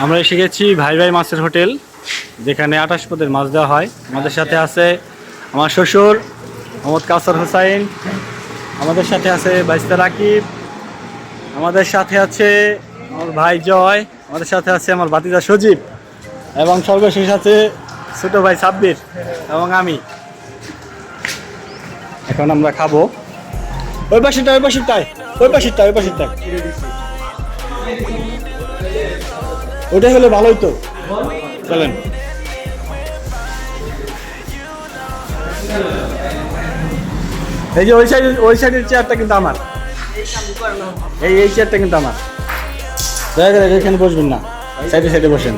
আমরা এসে গেছি ভাই ভাই মাছের হোটেল, যেখানে 28 পদের মাছ দেওয়া হয়। আমাদের সাথে আছে আমার শ্বশুর মোহাম্মদ কাউসার হোসাইন, আমাদের সাথে আছে বাইস্তা রাকিব, আমাদের সাথে আছে আমার ভাই জয়, আমাদের সাথে আছে আমার ভাতিজা সজীব, এবং সর্বশেষ আছে ছোট ভাই সাব্বির এবং আমি। এখন আমরা খাবো। ওই পাশেরটায় ওই পাশেরটায় ওই পাশেরটায় ওই পাশেরটায় ওটাই হলে ভালোই তো। চলেন। এই যে ওই সাইডের চেয়ারটা কিন্তু আমার, এই চেয়ারটা কিন্তু আমার। দয়া করে এখানে বসবেন না, সাইডে সাইডে বসেন।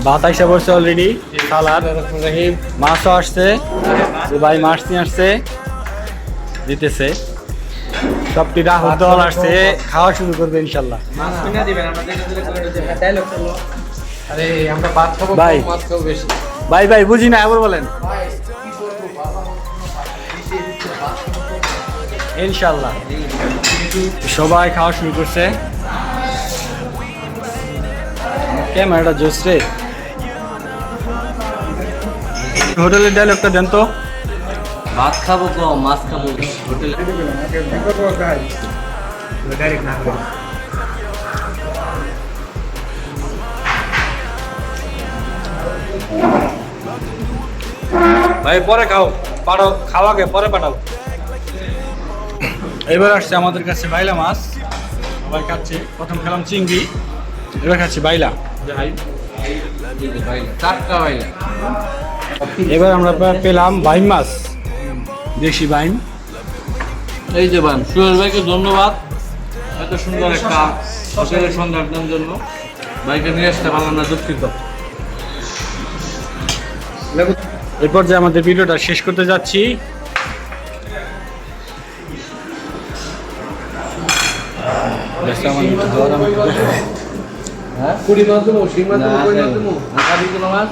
ভাত আইসা পড়ছে অলরেডি, সালাদ, মাছও আসছে, ভাই মাছ নিয়ে আসছে দিতেছে। সবটি রাহুল দল আসছে, খাওয়া শুরু করবে ইনশাল্লাহ। ভাই ভাই ভাই বুঝি না, আবার বলেন। ইনশাল্লাহ সবাই খাওয়া শুরু করছে। ক্যামেরাটা জোস রে। হোটেলের ডায়লগটা দেন তো। ভাত খাবো কম, মাছ খাবো হোটেলে। ভাই পরে খাও, পাঠাও, খাওয়াকে পরে পাঠাও। এবার আসছে আমাদের কাছে বাইলা মাছ, সবাই খাচ্ছে। প্রথম খেলাম চিংড়ি, এবার খাচ্ছি বাইলা। টাটকা বাইলা। এবার আমরা পেলাম বাইম মাছ, দেশি বাইম। এই যে ভাই সুহেল ভাইকে ধন্যবাদ, এত সুন্দর একটা হোটেলের সন্ধানের জন্য। ভাইকে নিয়ে আসতে পারলাম না, দুঃখিত। এরপর যে আমাদের ভিডিওটা শেষ করতে যাচ্ছি। কুড়ি মাছ দেবো, শিং মাছ দেবো, কই মাছ দেবো, মাছ